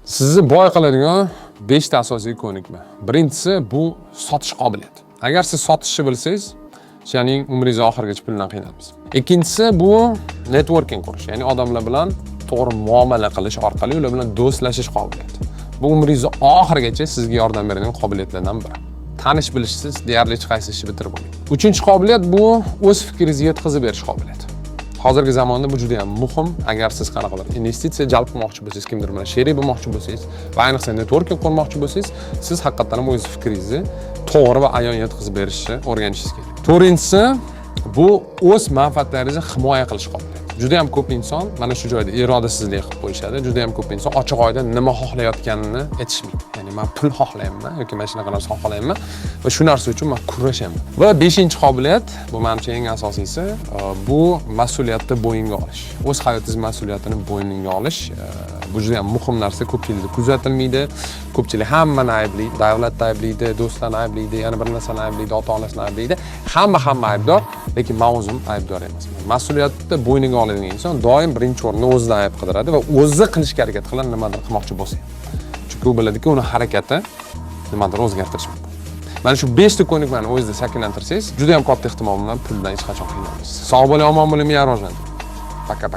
Sizni boy qiladigan 5 ta asosiy ko'nikma. Birinchisi bu sotish qobiliyati. Agar siz sotishni bilsangiz, ya'ni umringiz oxirigacha puldan qiynalmaysiz. Ikkinchisi bu networking qurish, ya'ni odamlar bilan to'g'ri muomala qilish orqali ular bilan do'stlashish qobiliyati. Bu umringiz oxirigacha sizga yordam beradigan qobiliyatlardan biri. Tanish bilishsiz deyarli hech qaysi ishni bitirib bo'lmaydi. Uchinchi qobiliyat bu o'z fikringizni yetkazib berish qobiliyati. Hozirgi zamonda bu juda ham muhim. Agar siz qanaqadir investitsiya jalb qilmoqchi bo'lsangiz, kimdir bilan sherik bo'lmoqchi bo'lsangiz va ayniqsa networking qurmoqchi bo'lsangiz, siz haqiqatan ham o'z fikringizni to'g'ri va ayon yetkazib berishni o'rganishingiz kerak. To'rtinchisi bu o'z manfaatlaringizni himoya qilish qobiliyati. Juda ham ko'p inson mana shu joyda irodasizlik qilib qo'yishadi. Juda ham ko'p inson ochiq oydin nima xohlayotganini aytishmaydi. Ya'ni men pul xohlayman yoki mana shunaqa narsa xohlayman va shu narsa uchun men kurashaman. Va 5-qobiliyat, bu menimcha eng asosiysi, bu mas'uliyatni bo'yinga olish. O'z hayotingiz mas'uliyatini bo'yinga olish bu juda ham muhim narsa. Ko'pchilikda kuzatilmaydi. Ko'pchilik hammani ayblaydi, davlatni ayblaydi, do'stlarni ayblaydi, yana bir narsani ayblaydi, ota-onasini ayblaydi. Hamma aybdor, lekin men o'zim aybdor emasman. Mas'uliyatni bo'yniga oladigan inson doim birinchi o'rinda o'zidan ayb qidiradi va o'zi qilishga harakat qiladi, nimadir qilmoqchi bo'lsa ham. Chunki u biladiki, uni harakati nimadir o'zgartirish mumkin. Mana shu 5 ta ko'nikmani o'zingizda shakllantirsangiz, juda ham katta ehtimol bilan puldan hech qachon qiynalmaysiz. Sog' bo'ling, omon bo'ling, mi rivojlaning. Paka.